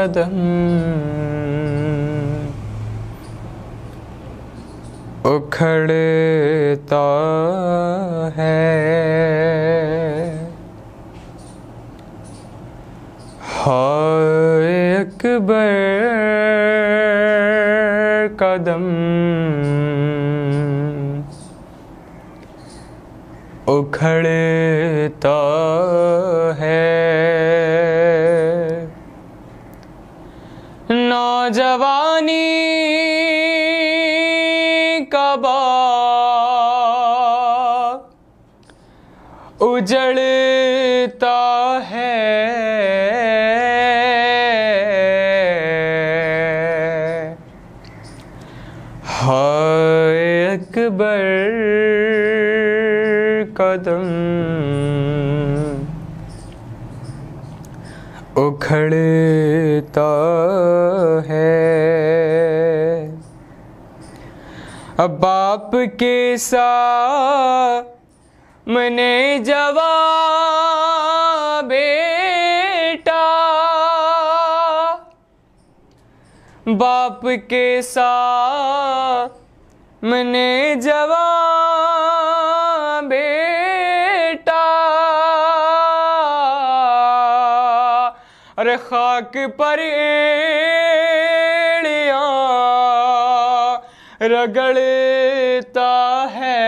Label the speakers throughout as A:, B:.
A: कदम उखड़ता है, हाय अकबर कदम उखड़ता है। नौजवानी का बाग उजड़ता है, हाय अकबर कदम उखड़ता है। अब बाप के सामने जवां बेटा, बाप के सामने जवां बेटा, अरे खाक पर एड़ियां रगड़ता है,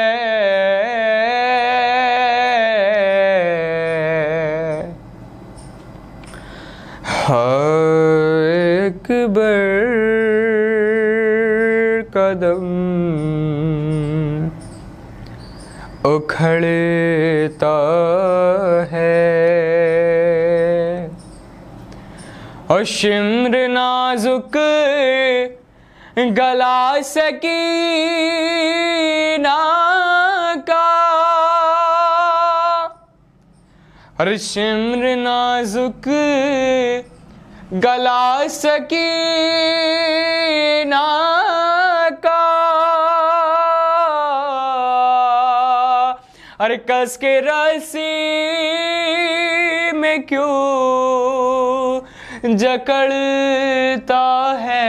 A: हाय अकबर कदम उखड़ता है। और शिम्र नाजुक गला सकीना का, और शिम्र नाजुक गला सकीना का, अरे कस के रस्सी में क्यों जकड़ता है,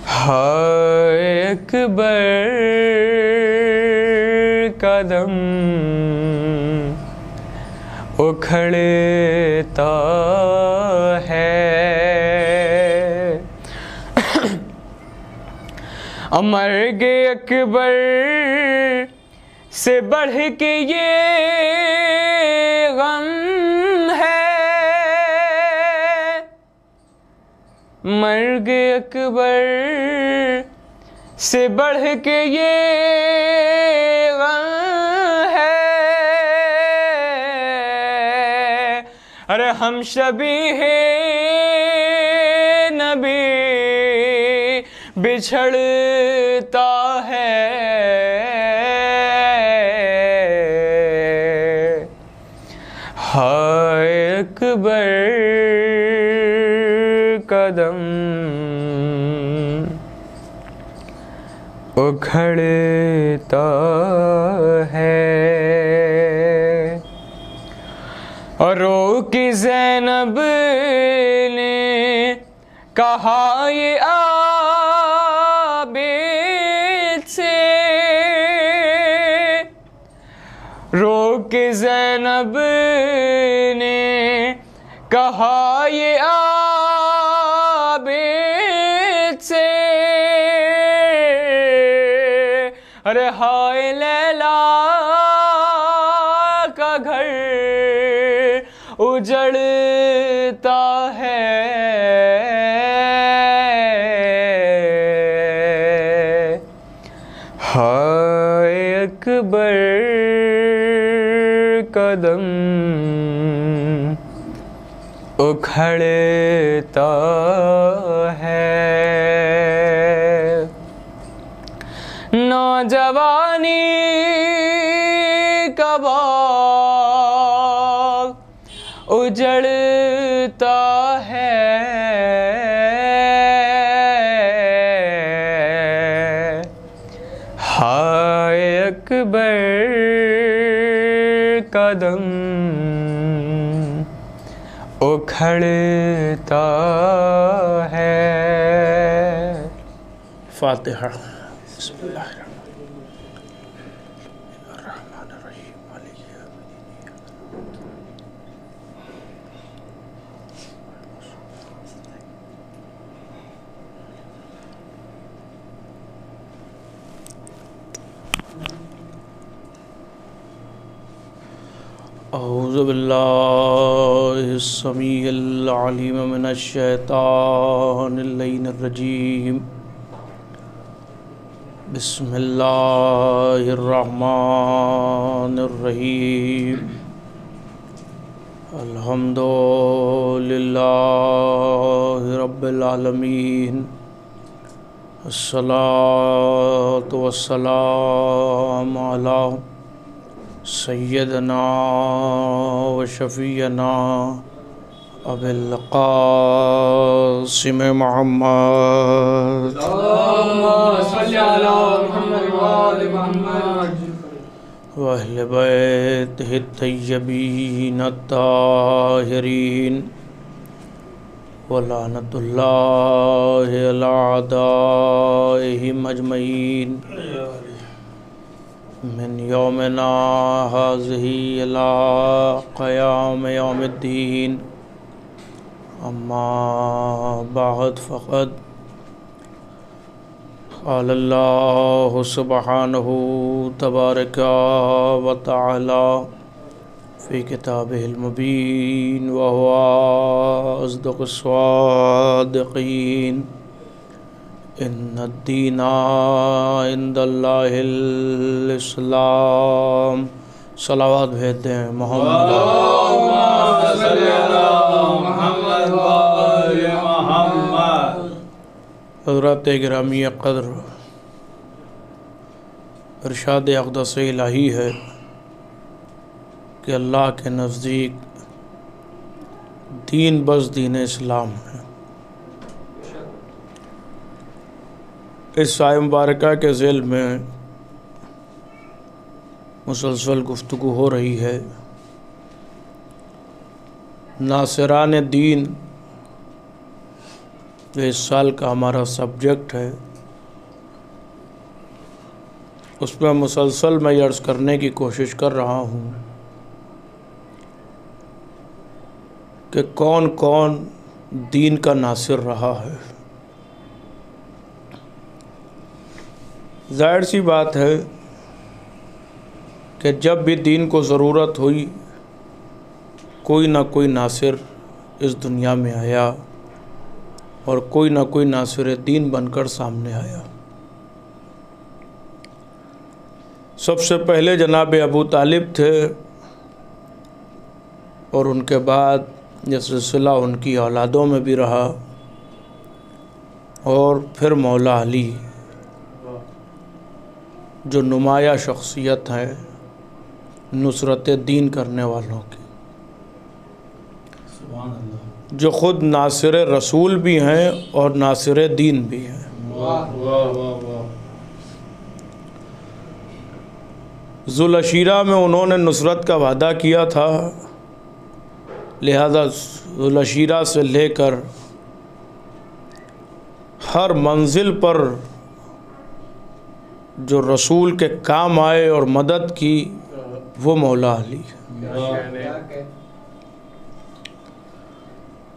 A: हाय अकबर कदम उखड़ता है। मर्ग अकबर से बढ़ के ये गम है, मर्ग अकबर से बढ़ के ये गम है, अरे हम शबीहे नबी बिछड़ता है, हाय अकबर कदम उखड़ता है। और रो की ज़ैनब ने कहा ये आबिद से, रो के ज़ैनब ने कहा ये आबिद से, अरे हाय लैला का घर उजड़ता है, हाय अकबर कदम उखड़ता है। नौजवानी का बाग उजड़ता है, हाय अकबर कदम उखड़ता है।
B: फातिहा। औज़ु बिल्लाहिस समीइल अलीम मिनश शैतानिर रजीम। बिस्मिल्लाहिर रहमानिर रहीम। अल्हम्दुलिल्लाहि रब्बिल आलमीन। अस्सलातु वस्सलामु अला सय्यदना व शफ़ीना अबिल क़ासिम मुहम्मद व अहले बैतिहि तय्यबीन अत्ताहिरीन व लानतुल्लाहि अला अदाइहिम अजमईन मिन यौमिना हाज़िही इला क़याम यौमिद्दीन। अम्मा बाद फ़क़द क़ालल्लाहु सुब्हानहु तबारका व तआला फ़ी किताबिहिल मुबीन व हुवा अस्दक़ुस स्वादिक़ीन। इन्नद्दीना इंदल्लाहिल इस्लाम। सलावत भेज दें मोहम्मद। हज़रत गिरामी क़द्र इरशाद अक़दस इलाही है कि अल्लाह के नज़दीक दीन बस दीन इस्लाम है। इस आय मुबारका के ज़िल में मुसलसल गुफ्तगू हो रही है नासिरान दीन, जो इस साल का हमारा सब्जेक्ट है। उसमें मुसलसल मैं अर्ज़ करने की कोशिश कर रहा हूँ कि कौन कौन दीन का नासिर रहा है। ज़ाहिर सी बात है कि जब भी दीन को ज़रूरत हुई कोई ना कोई नासिर इस दुनिया में आया और कोई ना कोई नासिर दीन बनकर सामने आया। सबसे पहले जनाब अबू तालिब थे और उनके बाद यह सिलसिला उनकी औलादों में भी रहा और फिर मौला अली जो नुमाया शख्सियत है नुसरत दीन करने वालों की, जो ख़ुद नासिर रसूल भी हैं और नासिर दीन भी हैं। ज़ुलअशीरा में उन्होंने नुसरत का वादा किया था, लिहाजा ज़ुलअशीरा से लेकर हर मंजिल पर जो रसूल के काम आए और मदद की वो मौला अली।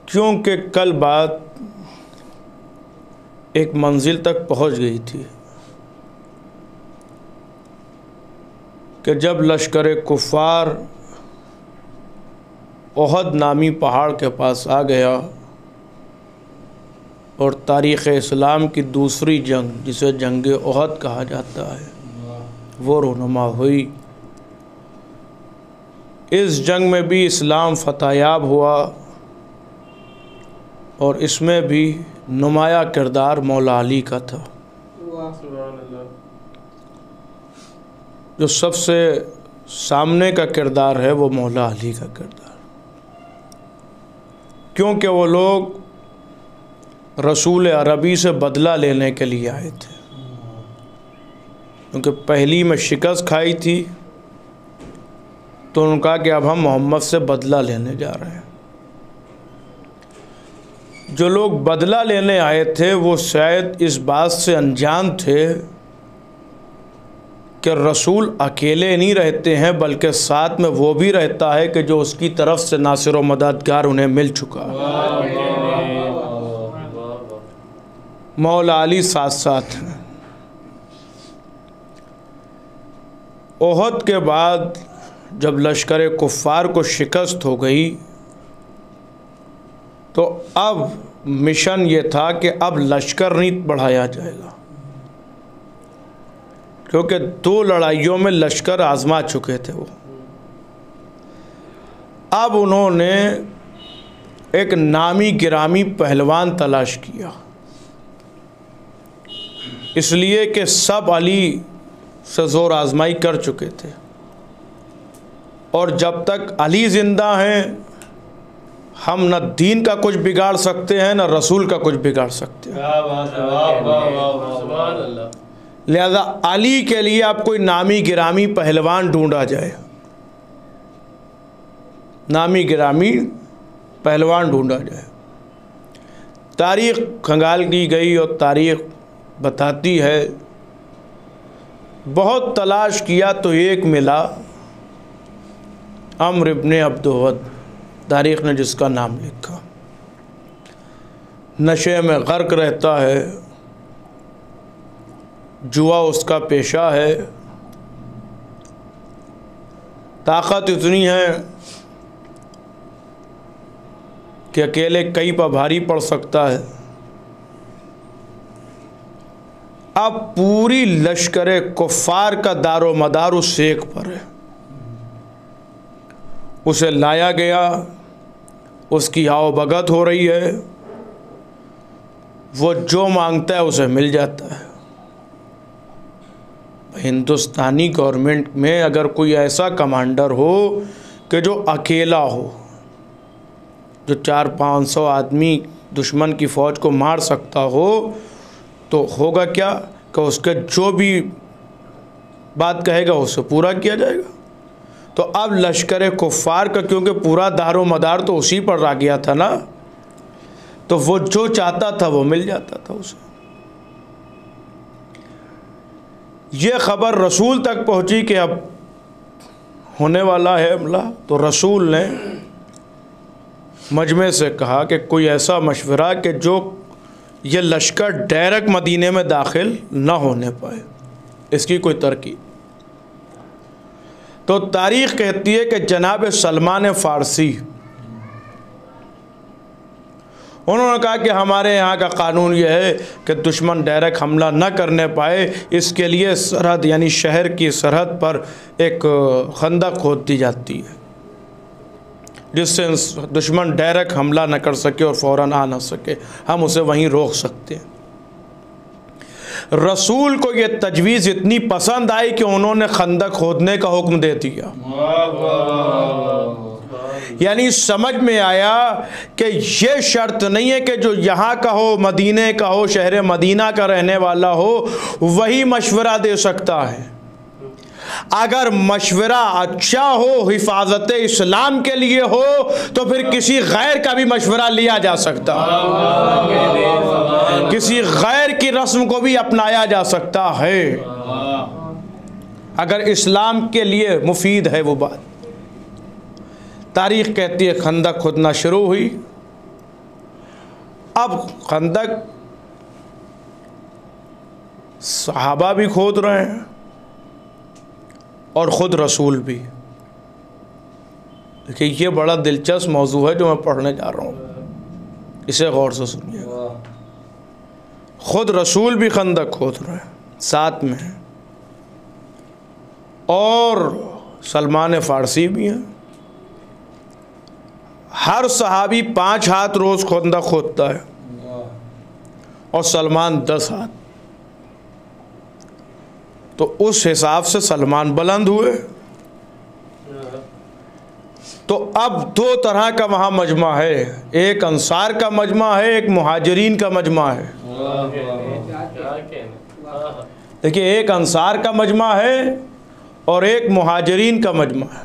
B: क्योंकि कल बात एक मंजिल तक पहुंच गई थी कि जब लश्कर कुफ़ार ओहद नामी पहाड़ के पास आ गया और तारीख़ इस्लाम की दूसरी जंग, जिसे जंग ओहद कहा जाता है, वो रूनुमा हुई। इस जंग में भी इस्लाम फ़तहयाब हुआ और इसमें भी नुमाया किरदार मौला अली का था। जो सबसे सामने का किरदार है वो मौला अली का किरदार, क्योंकि वो लोग रसूल अरबी से बदला लेने के लिए आए थे। क्योंकि पहली में शिकस्त खाई थी तो उन्होंने कहा कि अब हम मोहम्मद से बदला लेने जा रहे हैं। जो लोग बदला लेने आए थे वो शायद इस बात से अनजान थे कि रसूल अकेले नहीं रहते हैं, बल्कि साथ में वो भी रहता है कि जो उसकी तरफ से नासिर व मददगार उन्हें मिल चुका है। मौला अली साथ साथ हैं। ओहद के बाद जब लश्कर कुफ़ार को शिकस्त हो गई तो अब मिशन ये था कि अब लश्कर नहीं बढ़ाया जाएगा, क्योंकि 2 लड़ाइयों में लश्कर आजमा चुके थे वो। अब उन्होंने एक नामी गिरामी पहलवान तलाश किया, इसलिए कि सब अली से ज़ोर आजमाई कर चुके थे और जब तक अली ज़िंदा हैं हम न दीन का कुछ बिगाड़ सकते हैं न रसूल का कुछ बिगाड़ सकते हैं। लिहाजा अली के लिए आप कोई नामी गिरामी पहलवान ढूंढा जाए, नामी गिरामी पहलवान ढूंढा जाए। तारीख़ खंगाल की गई और तारीख़ बताती है बहुत तलाश किया तो एक मिला, अम्र इब्ने अब्दुवद, तारीख़ ने जिसका नाम लिखा। नशे में गर्क रहता है, जुआ उसका पेशा है, ताकत इतनी है कि अकेले कई पर भारी पड़ सकता है। अब पूरी लश्कर कुफ़ार का दारो मदार उस शेख पर है। उसे लाया गया, उसकी आवभगत हो रही है, वो जो मांगता है उसे मिल जाता है। हिंदुस्तानी गवर्नमेंट में अगर कोई ऐसा कमांडर हो कि जो अकेला हो, जो 400-500 आदमी दुश्मन की फ़ौज को मार सकता हो, तो होगा क्या कि उसके जो भी बात कहेगा उसे पूरा किया जाएगा। तो अब लश्कर कुफ़ार का क्योंकि पूरा दारो मदार तो उसी पर आ गया था ना, तो वो जो चाहता था वो मिल जाता था उसे। ये ख़बर रसूल तक पहुंची कि अब होने वाला है हमला, तो रसूल ने मजमे से कहा कि कोई ऐसा मशवरा कि जो ये लश्कर डायरेक्ट मदीने में दाखिल न होने पाए, इसकी कोई तरकीब। तो तारीख़ कहती है कि जनाब सलमान फ़ारसी उन्होंने कहा कि हमारे यहाँ का कानून यह है कि दुश्मन डायरेक्ट हमला न करने पाए, इसके लिए सरहद यानी शहर की सरहद पर एक खंदक खोद दी जाती है जिससे दुश्मन डायरेक्ट हमला न कर सके और फ़ौरन आ न सके, हम उसे वहीं रोक सकते हैं। रसूल को ये तजवीज़ इतनी पसंद आई कि उन्होंने खंदक खोदने का हुक्म दे दिया। यानी समझ में आया कि ये शर्त नहीं है कि जो यहाँ का हो, मदीने का हो, शहर मदीना का रहने वाला हो, वही मशवरा दे सकता है। अगर मशवरा अच्छा हो, हिफाजत इस्लाम के लिए हो, तो फिर किसी गैर का भी मशवरा लिया जा सकता है, किसी गैर की रस्म को भी अपनाया जा सकता है अगर इस्लाम के लिए मुफीद है वो बात। तारीख़ कहती है खंदक खोदना शुरू हुई। अब खंदक सहाबा भी खोद रहे हैं और ख़ुद रसूल भी। देखिए ये बड़ा दिलचस्प मौजू है जो मैं पढ़ने जा रहा हूँ, इसे गौर से सुनिएगा। ख़ुद रसूल भी खंदक खोद रहे हैं साथ में, और सलमान फ़ारसी भी हैं। हर सहाबी 5 हाथ रोज़ खंदक खोदता है और सलमान 10 हाथ। तो उस हिसाब से सलमान बुलंद हुए। तो अब 2 तरह का वहाँ मजमा है, एक अंसार का मजमा है, एक मुहाजिरीन का मजमा है। देखिए एक अंसार का मजमा है और एक मुहाजिरीन का मजमा है।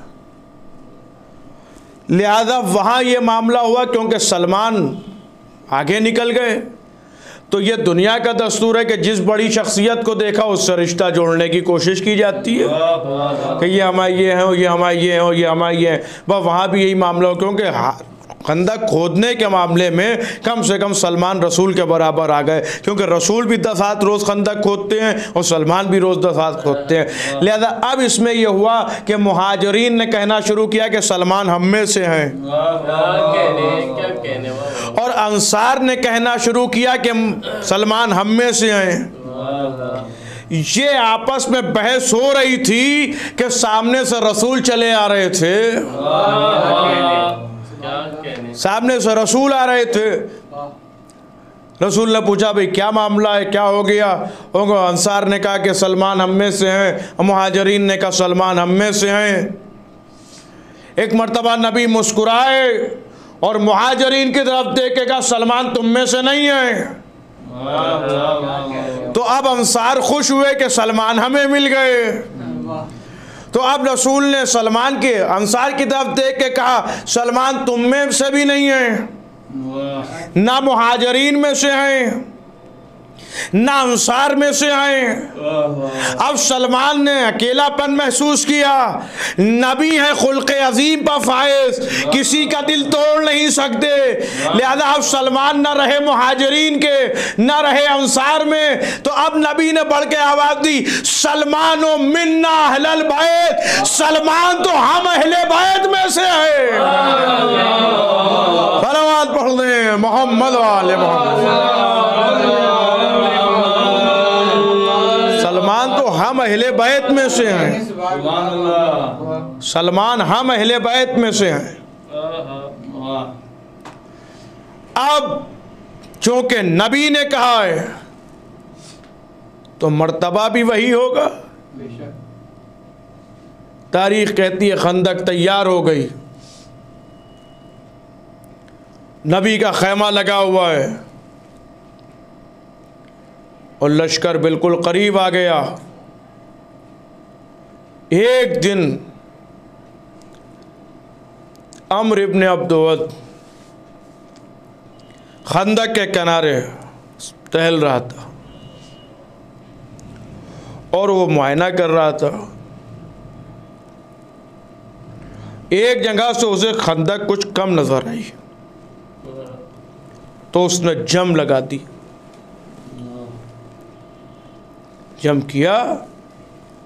B: लिहाजा वहाँ ये मामला हुआ क्योंकि सलमान आगे निकल गए। तो ये दुनिया का दस्तूर है कि जिस बड़ी शख्सियत को देखा उससे रिश्ता जोड़ने की कोशिश की जाती है कि ये हमारे ये हैं, ये हमारे ये हैं, ये हमारे ये हैं। बस वहाँ भी यही मामला हो, क्योंकि खंदक खोदने के मामले में कम से कम सलमान रसूल के बराबर आ गए, क्योंकि रसूल भी 10 हाथ रोज़ खंदक खोदते हैं और सलमान भी रोज़ 10 हाथ खोदते हैं। लिहाजा अब इसमें यह हुआ कि मुहाजिरीन ने कहना शुरू किया कि सलमान हम में से हैं, और अंसार ने कहना शुरू किया कि सलमान हम में से हैं। ये आपस में बहस हो रही थी कि सामने से रसूल चले आ रहे थे, सामने से रसूल आ रहे थे। रसूल ने पूछा भाई क्या मामला है, क्या हो गया? अंसार ने कहा कि सलमान हम में से हैं, मुहाजिरीन ने कहा सलमान हम में से हैं। एक मर्तबा नबी मुस्कुराए और मुहाजिरीन की तरफ देख के कहा सलमान तुम में से नहीं है। तो अब अंसार खुश हुए कि सलमान हमें मिल गए। तो अब रसूल ने सलमान के अंसार की तरफ देख के कहा सलमान तुम में से भी नहीं है, ना मुहाजिरीन में से हैं, ना अंसार में से हैं। अब सलमान ने अकेलापन महसूस किया। नबी है खुल्क़े अजीम पर फायज, किसी का दिल तोड़ नहीं सकते। लिहाजा अब सलमान न रहे मुहाजिरीन के, न रहे अंसार में। तो अब नबी ने बढ़ के आवाज दी सलमानो मिन्ना अहलल बैत, सलमान तो हम अहले बैत में से है। सलावत पढ़ लें मोहम्मद वाले मोहम्मद। सलमान तो हम अहले बैत में से हैं, सलमान हम अहले बैत में से हैं। अब चूंकि नबी ने कहा है तो मर्तबा भी वही होगा। तारीख कहती है खंदक तैयार हो गई, नबी का खैमा लगा हुआ है और लश्कर बिल्कुल करीब आ गया। एक दिन अम्र इब्न अब्दुवद खंदक के किनारे टहल रहा था और वो मुआयना कर रहा था। एक जगह से उसे खंदक कुछ कम नजर आई तो उसने जम लगा दी, जम किया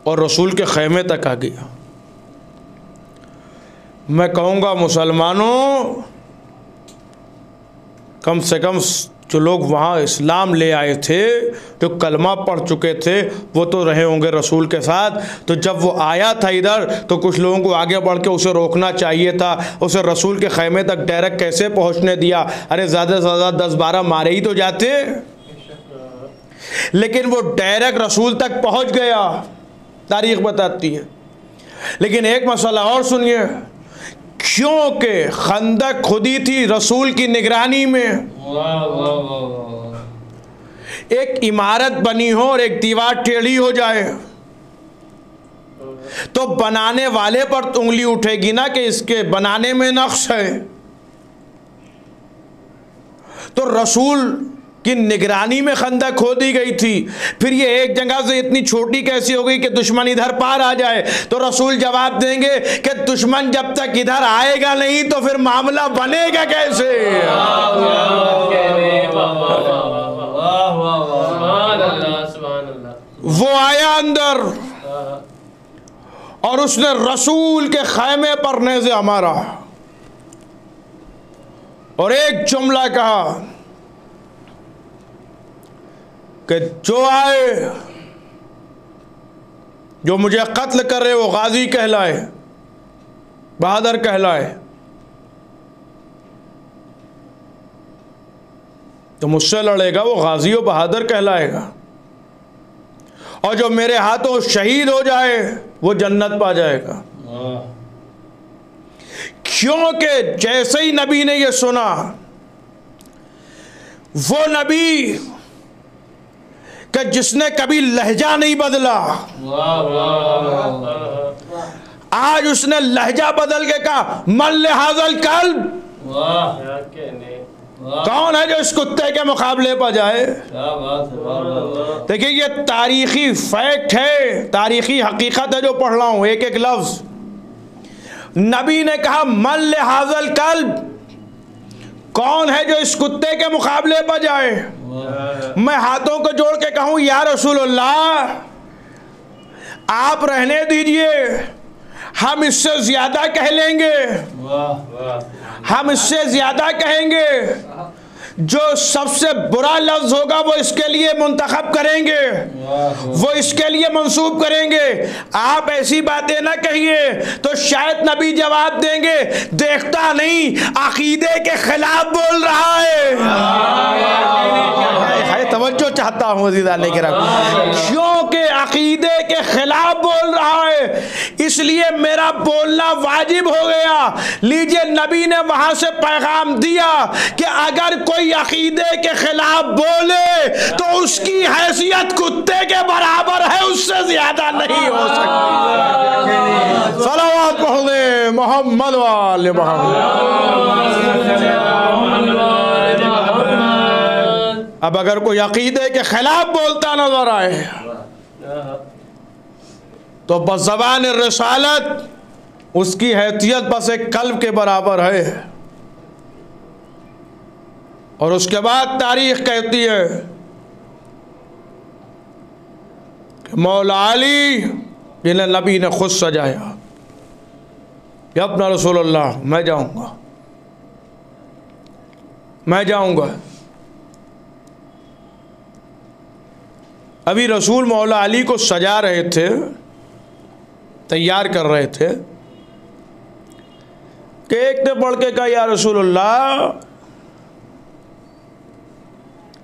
B: और रसूल के खैमे तक आ गया। मैं कहूँगा मुसलमानों, कम से कम जो लोग वहाँ इस्लाम ले आए थे, जो कलमा पढ़ चुके थे, वो तो रहे होंगे रसूल के साथ। तो जब वो आया था इधर तो कुछ लोगों को आगे बढ़ के उसे रोकना चाहिए था। उसे रसूल के खैमे तक डायरेक्ट कैसे पहुँचने दिया? अरे ज़्यादा से ज़्यादा 10-12 मारे ही तो जाते, लेकिन वो डायरेक्ट रसूल तक पहुँच गया, तारीख बताती है। लेकिन एक मसला और सुनिए, क्योंकि खंदक खुदी थी रसूल की निगरानी में। एक इमारत बनी हो और एक दीवार टेढ़ी हो जाए तो बनाने वाले पर उंगली उठेगी ना कि इसके बनाने में नक्श है। तो रसूल की निगरानी में खंदक खोदी गई थी। फिर ये एक जगह से इतनी छोटी कैसी हो गई कि दुश्मन इधर पार आ जाए? तो रसूल जवाब देंगे कि दुश्मन जब तक इधर आएगा नहीं तो फिर मामला बनेगा कैसे? वो आया अंदर और उसने रसूल के खैमे पर नेज़े मारा और एक जुमला कहा कि जो आए, जो मुझे कत्ल करे वो गाजी कहलाए, बहादुर कहलाए। तो मुझसे लड़ेगा वो गाजी और बहादुर कहलाएगा, और जो मेरे हाथों शहीद हो जाए वो जन्नत पा जाएगा। क्योंकि जैसे ही नबी ने ये सुना, वो नबी कि जिसने कभी लहजा नहीं बदला, आज उसने लहजा बदल के कहा मन लिहाजल कल्ब, कौन है जो इस कुत्ते के मुकाबले पर जाए? देखिए ये तारीखी फैक्ट है, तारीखी हकीकत है जो पढ़ रहा हूँ एक एक लफ्ज। नबी ने कहा मन लिहाजल कल्ब, कौन है जो इस कुत्ते के मुकाबले पर जाए? मैं हाथों को जोड़ के कहूँ या रसूलुल्लाह आप रहने दीजिए, हम इससे ज्यादा कह लेंगे, हम इससे ज्यादा कहेंगे, जो सबसे बुरा लफ्ज होगा वो इसके लिए मुंतखब करेंगे, वो इसके लिए मंसूब करेंगे। आप ऐसी बातें ना कहिए। तो शायद नबी जवाब देंगे देखता नहीं अकीदे के खिलाफ बोल रहा है। तवज्जो चाहता हूँ क्योंकि अकीदे के खिलाफ बोल रहा है, इसलिए मेरा बोलना वाजिब हो गया। लीजिए नबी ने वहां से पैगाम दिया कि अगर कोई अकीदे के खिलाफ बोले तो उसकी हैसियत कुत्ते के बराबर है, उससे ज्यादा नहीं हो सकती। सलावत पढ़े मोहम्मद वाले मोहम्मद। अब अगर कोई अकीदे के खिलाफ बोलता नजर आए तो बज़बान रिसालत उसकी हैसियत बस एक कल्ब के बराबर है। और उसके बाद तारीख कहती है कि मौला अली जिन्हें नबी ने खुद सजाया, या अपना रसूलुल्लाह मैं जाऊंगा, मैं जाऊंगा। अभी रसूल मौला अली को सजा रहे थे, तैयार कर रहे थे कि एक ने पढ़ के कहा या रसूलुल्लाह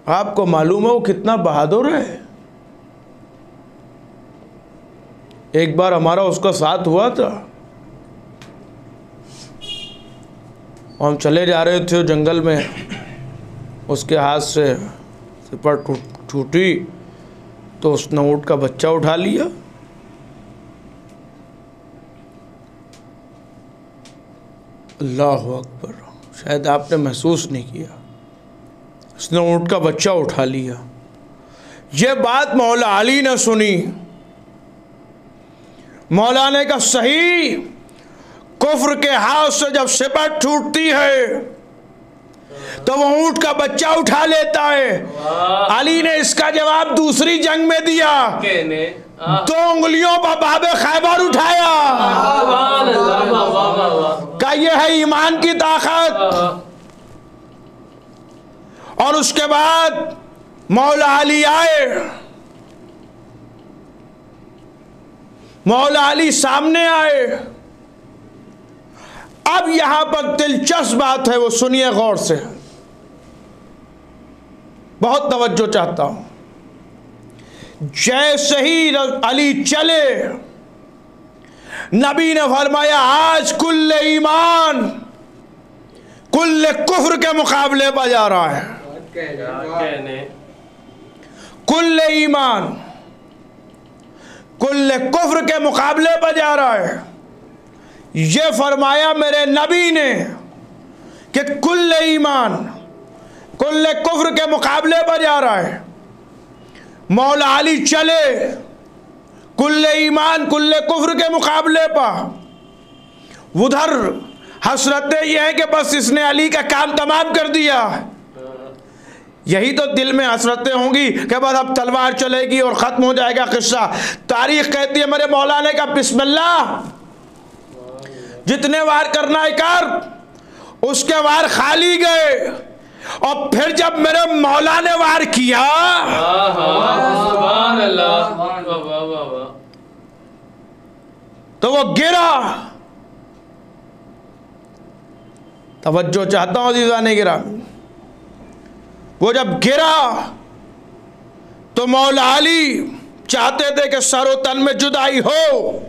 B: आपको मालूम है वो कितना बहादुर है? एक बार हमारा उसका साथ हुआ था, हम चले जा रहे थे जंगल में, उसके हाथ से सिपर टूटी तो उसने ऊँट का बच्चा उठा लिया। अल्लाहु अकबर, शायद आपने महसूस नहीं किया, उसने ऊँट का बच्चा उठा लिया। ये बात मौला अली ने सुनी। मौला ने कहा सही, कुफ्र के हाथ से जब सिपट छूटती है तो वो ऊँट का बच्चा उठा लेता है। अली ने इसका जवाब दूसरी जंग में दिया, 2 उंगलियों पर बाबे खैबर उठाया। का ये है ईमान की ताकत। और उसके बाद मौला अली आए, मौला अली सामने आए। अब यहां पर दिलचस्प बात है, वो सुनिए गौर से, बहुत तवज्जो चाहता हूं। जैसे ही अली चले, नबी ने फरमाया आज कुल्ले ईमान कुल्ले कुफ्र के मुकाबले पर जा रहा है। कुल्ले ईमान कुल्ले कुफ्र के मुकाबले पर जा रहा है। ये फरमाया मेरे नबी ने कि कुल्ले ईमान कुल्ले कुफ्र के मुकाबले पर जा रहा है। मौला अली चले कुल्ले ईमान कुल्ले कुफ्र के मुकाबले पर। उधर हसरतें ये है कि बस इसने अली का काम तमाम कर दिया। यही तो दिल में हसरतें होंगी कि बस अब तलवार चलेगी और ख़त्म हो जाएगा किस्सा। तारीख कहती है मेरे मौला ने कहा बिस्मिल्लाह, जितने वार करना है कर। उसके वार खाली गए और फिर जब मेरे मौला ने वार किया तो वो गिरा। तवज्जो चाहता हूं अज़ीज़ान गिरामी, वो जब गिरा तो मौला अली चाहते थे कि सरो तन में जुदाई हो,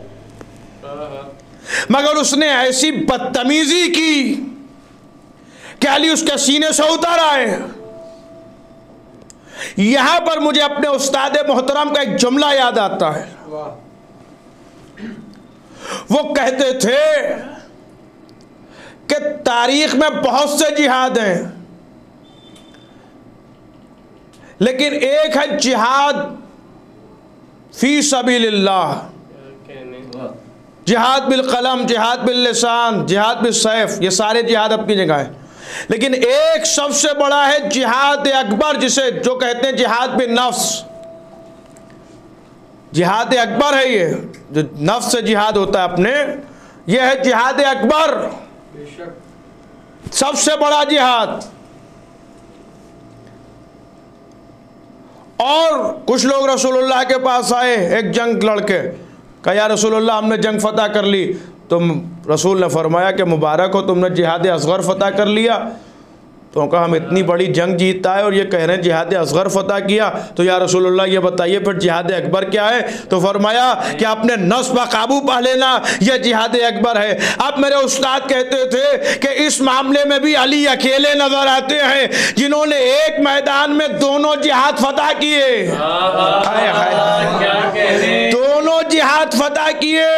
B: मगर उसने ऐसी बदतमीजी की कि अली उसके सीने से उतर आए। यहां पर मुझे अपने उस्ताद मोहतरम का एक जुमला याद आता है। वो कहते थे कि तारीख में बहुत से जिहाद हैं, लेकिन एक है जिहाद फी सबीलिल्लाह, जिहाद बिल कलम, जिहाद बिल लिसान, जिहाद बिल सैफ, ये सारे जिहाद अपनी जगह है। लेकिन एक सबसे बड़ा है जिहाद अकबर, जिसे जो कहते हैं जिहाद बिल नफ्स। जिहाद अकबर है ये, जो नफ्स से जिहाद होता है अपने, ये है जिहाद अकबर, सबसे बड़ा जिहाद। और कुछ लोग रसूलुल्लाह के पास आए, एक जंग लड़के, कहा या रसूलुल्लाह हमने जंग फतह कर ली। तो रसूल ने फरमाया कि मुबारक हो, तुमने जिहाद असगर फतह कर लिया। तो कहा हम इतनी बड़ी जंग जीतता है और ये कह रहे हैं जिहाद असगर फतह किया, तो या रसूलुल्लाह ये बताइए फिर जिहाद अकबर क्या है। तो फरमाया कि अपने नफ्स पर काबू पा लेना, यह जिहाद अकबर है। अब मेरे उस्ताद कहते थे कि इस मामले में भी अली अकेले नजर आते हैं जिन्होंने एक मैदान में दोनों जिहाद फतह किए, दोनों जिहाद फतह किए।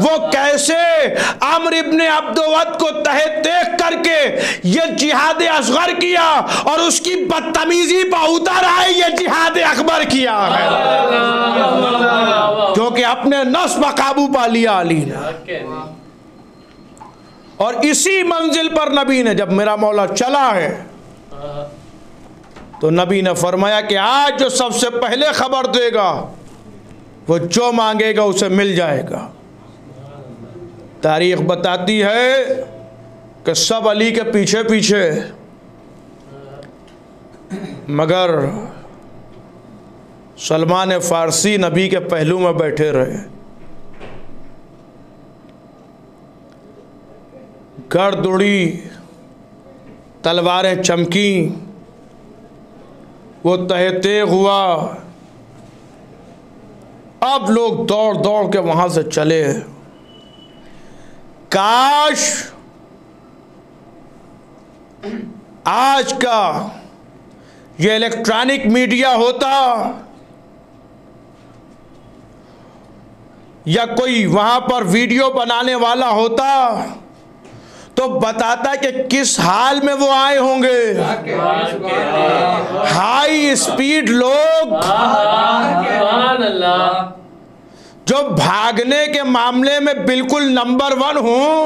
B: वो कैसे? अम्र इब्ने अब्दुवद को तहे देख करके ये जिहाद असगर किया और उसकी बदतमीजी पर उतर आए, ये जिहाद अकबर किया है, क्योंकि अपने नफ्स पर काबू पा लिया अली ने। और इसी मंजिल पर नबी ने, जब मेरा मौला चला है तो नबी ने फरमाया कि आज जो सबसे पहले खबर देगा वो जो मांगेगा उसे मिल जाएगा। तारीख बताती है कि सब अली के पीछे पीछे, मगर सलमान फारसी नबी के पहलू में बैठे रहे। गर्द उड़ी, तलवारें चमकी, वो तहे तेग हुआ। अब लोग दौड़ दौड़ के वहां से चले। काश आज का ये इलेक्ट्रॉनिक मीडिया होता या कोई वहां पर वीडियो बनाने वाला होता तो बताता कि किस हाल में वो आए होंगे। हाई स्पीड लोग जो भागने के मामले में बिल्कुल नंबर 1 हों,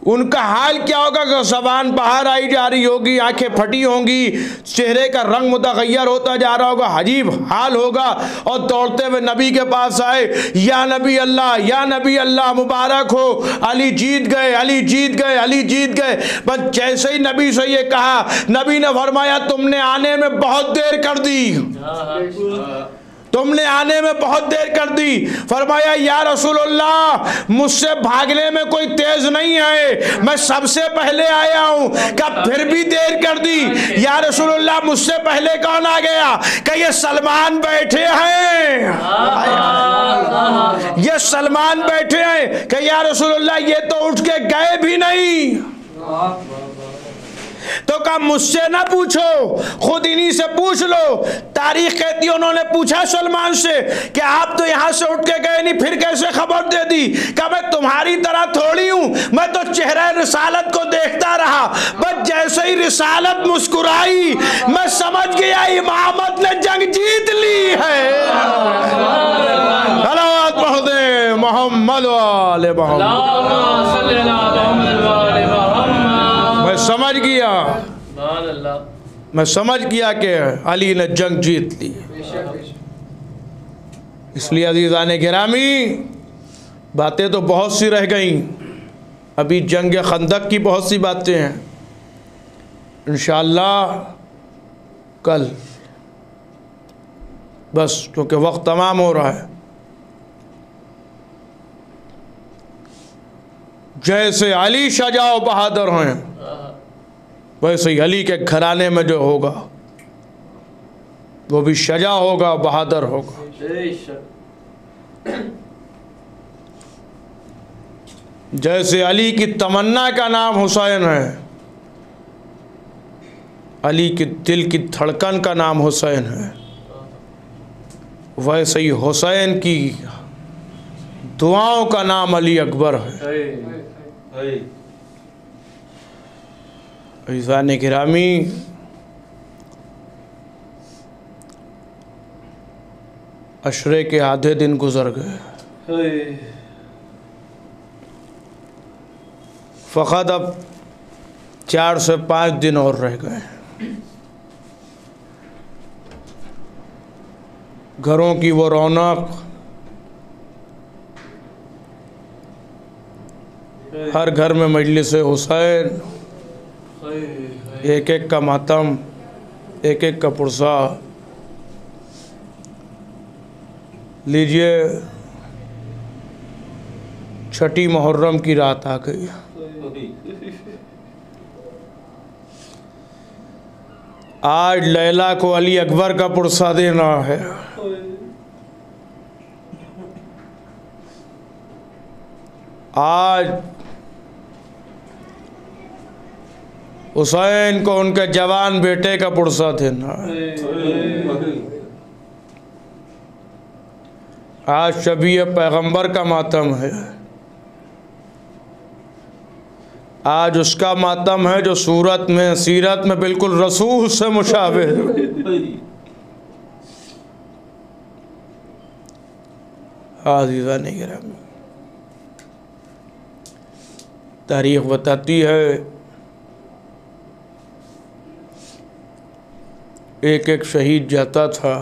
B: उनका हाल क्या होगा कि ज़बान बाहर आई जा रही होगी, आंखें फटी होंगी, चेहरे का रंग मुतगय्यर होता जा रहा होगा, अजीब हाल होगा। और दौड़ते हुए नबी के पास आए, या नबी अल्लाह, या नबी अल्लाह, मुबारक हो, अली जीत गए, अली जीत गए, अली जीत गए। बस जैसे ही नबी से ये कहा, नबी ने फरमाया तुमने आने में बहुत देर कर दी, तुमने आने में बहुत देर कर दी। फरमाया या रसूलुल्लाह मुझसे भागने में कोई तेज नहीं है, मैं सबसे पहले आया हूं। क्या फिर भी देर कर दी? या रसूलुल्लाह मुझसे पहले कौन आ गया? क्या ये सलमान बैठे हैं? ये सलमान बैठे हैं। क्या या रसूलुल्लाह ये तो उठ के गए भी नहीं। तो कहा मुझसे ना पूछो, खुद इन्हीं से पूछ लो। तारीख कहती है उन्होंने पूछा सलमान से कि आप तो यहां से उठ के गए नहीं, फिर कैसे खबर दे दी? कहा मैं तुम्हारी तरह थोड़ी हूं, मैं तो चेहरा रिसालत को देखता रहा। बस जैसे ही रिसालत मुस्कुराई मैं समझ गया इमामत ने जंग जीत ली है। सलावत पढ़ दे मोहम्मद वाले मोहम्मद। मैं समझ गया, मैं समझ गया कि अली ने जंग जीत ली। इसलिए अज़ीज़ान गिरामी, बातें तो बहुत सी रह गईं, अभी जंग खंदक की बहुत सी बातें हैं। इंशाअल्लाह कल, बस क्योंकि वक्त तमाम हो रहा है। जैसे अली शजाओ बहादुर हैं, वैसे ही अली के घराने में जो होगा वो भी शजा होगा, बहादुर होगा। जैसे अली की तमन्ना का नाम हुसैन है, अली के दिल की धड़कन का नाम हुसैन है, वैसे ही हुसैन की दुआओं का नाम अली अकबर है। अज़ीज़ान गिरामी, अशरे के आधे दिन गुजर गए। फ़कत अब 4 से 5 दिन और रह गए। घरों की वो रौनक, हर घर में मजलिस हुसैन, एक एक का मातम, एक एक का पुरसा। लीजिए, छठी मुहर्रम की रात आ गई। आज लैला को अली अकबर का पुरसा देना है। आज हुसैन को उनके जवान बेटे का पुरसा देना है। आज शबीह पैगंबर का मातम है। आज उसका मातम है जो सूरत में, सीरत में बिल्कुल रसूल से मुशाबे है। अज़ीज़ान गिरामी, तारीख़ बताती है एक एक शहीद जाता था,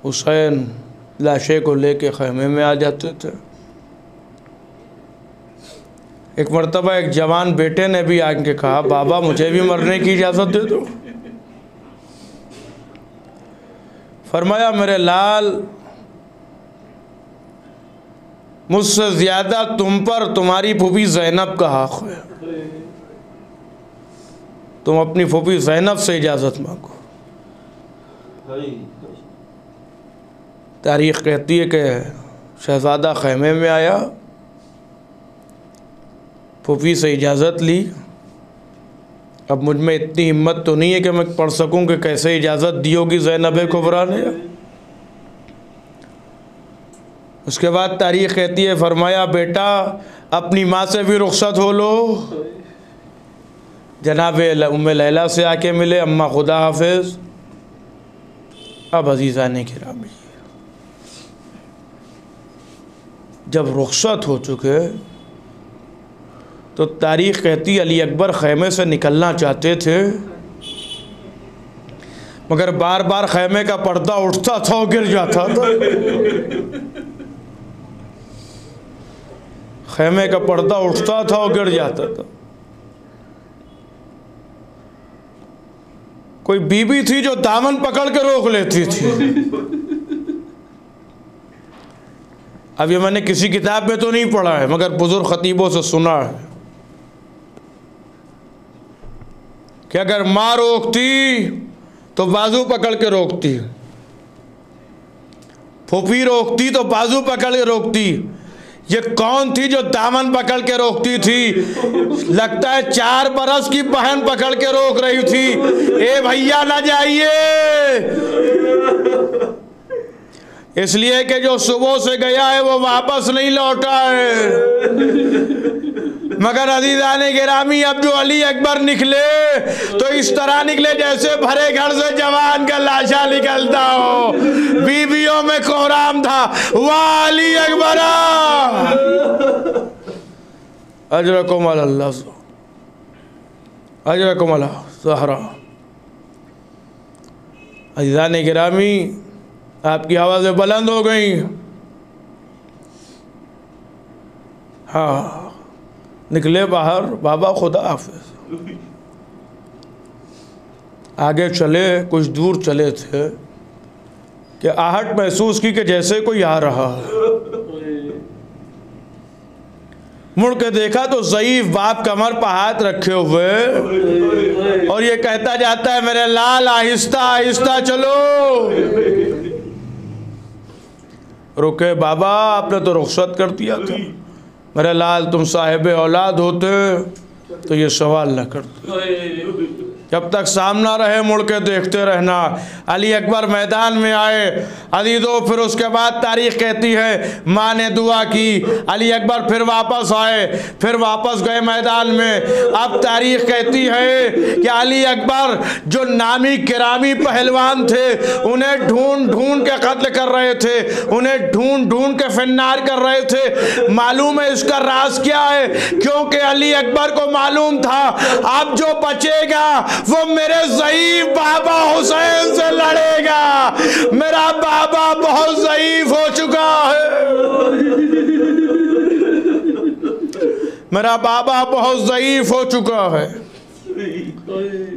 B: हुसैन लाशे को लेके ख़ैमे में आ जाते थे। एक मर्तबा एक जवान बेटे ने भी आके कहा, बाबा मुझे भी मरने की इजाज़त दे दो। फरमाया, मेरे लाल, मुझसे ज़्यादा तुम पर तुम्हारी फूफी ज़ैनब का हक़ है। तुम अपनी फूफी ज़ैनब से इजाज़त मांगो। तारीख़ कहती है कि शहज़ादा ख़ैमे में आया, फूफी से इजाज़त ली। अब मुझ में इतनी हिम्मत तो नहीं है कि मैं पढ़ सकूं कि कैसे इजाज़त दी होगी ज़ैनब कुबरा ने। उसके बाद तारीख़ कहती है, फरमाया, बेटा अपनी माँ से भी रुख़्सत हो लो। जनाब उम्मे लैला से आके मिले, अम्मा खुदा हाफिज़। अब अज़ीज़ान गिरामी, जब रुख़्सत हो चुके तो तारीख़ कहती अली अकबर ख़ैमे से निकलना चाहते थे, मगर बार बार ख़ैमे का पर्दा उठता था और गिर जाता था। ख़ैमे का पर्दा उठता था और गिर जाता था। कोई बीबी थी जो दामन पकड़ के रोक लेती थी। अब ये मैंने किसी किताब में तो नहीं पढ़ा है, मगर बुजुर्ग खतीबों से सुना है कि अगर माँ रोकती तो बाजू पकड़ के रोकती, फूफी रोकती तो बाजू पकड़ के रोकती। ये कौन थी जो दामन पकड़ के रोकती थी? लगता है 4 बरस की बहन पकड़ के रोक रही थी। ए भैया ना जाइए, इसलिए कि जो सुबह से गया है वो वापस नहीं लौटा है। मगर अज़ीज़ान गिरामी, अब जो अली अकबर निकले तो इस तरह निकले जैसे भरे घर से जवान का लाशा निकलता हो। बीवियों में कोहराम था, वाह अली अकबर, अजरकुम अल्लाह, अजरकुम अल्लाह ज़हरा। अज़ीज़ान गिरामी, आपकी आवाज़ें बुलंद हो गई। हाँ, निकले बाहर, बाबा खुदा हाफिज़। आगे चले, कुछ दूर चले थे कि आहट महसूस की कि जैसे कोई आ रहा है। मुड़ के देखा तो ज़ईफ़ बाप कमर पर हाथ रखे हुए और ये कहता जाता है, मेरे लाल आहिस्ता आहिस्ता चलो। रुके, बाबा आपने तो रुखसत कर दिया था। मेरे लाल, तुम साहिब औलाद होते तो ये सवाल न करते। जब तक सामना रहे मुड़ के देखते रहना। अली अकबर मैदान में आए अजीजों, फिर उसके बाद तारीख कहती है माँ ने दुआ की, अली अकबर फिर वापस आए, फिर वापस गए मैदान में। अब तारीख कहती है कि अली अकबर जो नामी किरामी पहलवान थे उन्हें ढूंढ ढूंढ के कत्ल कर रहे थे, उन्हें ढूंढ ढूंढ के फिन्नार कर रहे थे। मालूम है इसका राज क्या है? क्योंकि अली अकबर को मालूम था अब जो बचेगा वो मेरे ज़ईफ़ बाबा हुसैन से लड़ेगा। मेरा बाबा बहुत ज़ईफ़ हो चुका है, मेरा बाबा बहुत ज़ईफ़ हो चुका है।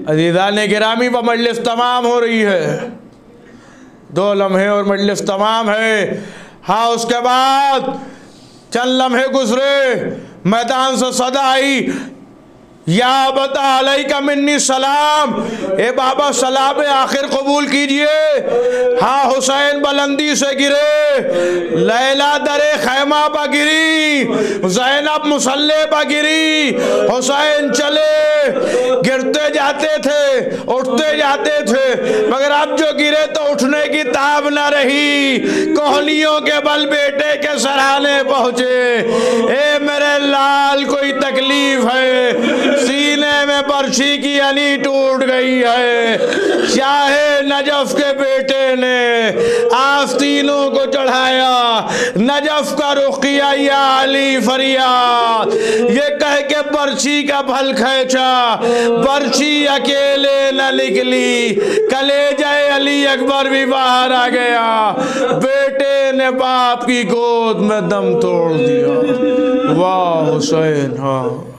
B: अज़ीज़ान गिरामी व मजलिस तमाम हो रही है, 2 लम्हे और मजलिस तमाम है। हाँ, उसके बाद चंद लम्हे गुजरे, मैदान से सदा आई, या बता अलैका मिन्नी सलाम, ए बाबा सलाम आखिर कबूल कीजिए। हाँ, हुसैन बुलंदी से गिरे, लैला दरे खैमा पर गिरी, ज़ैनब मुसल्ले पर गिरी, हुसैन चले, गिरते जाते थे, उठते जाते थे, मगर अब जो गिरे तो उठने की ताब न रही। कोहलियों के बल बेटे के सराहने पहुँचे, ए मेरे लाल कोई तकलीफ है, सीने में बर्छी की अली टूट गई है। शाहे नजफ के बेटे ने आस्तीनों को चढ़ाया, नजफ का रुख किया, या अली फरियाद, ये कह के बर्छी का भल खींचा, बर्छी अकेले न निकली, कलेजाए अली अकबर भी बाहर आ गया। बेटे ने बाप की गोद में दम तोड़ दिया। वाह हुसैन, हाँ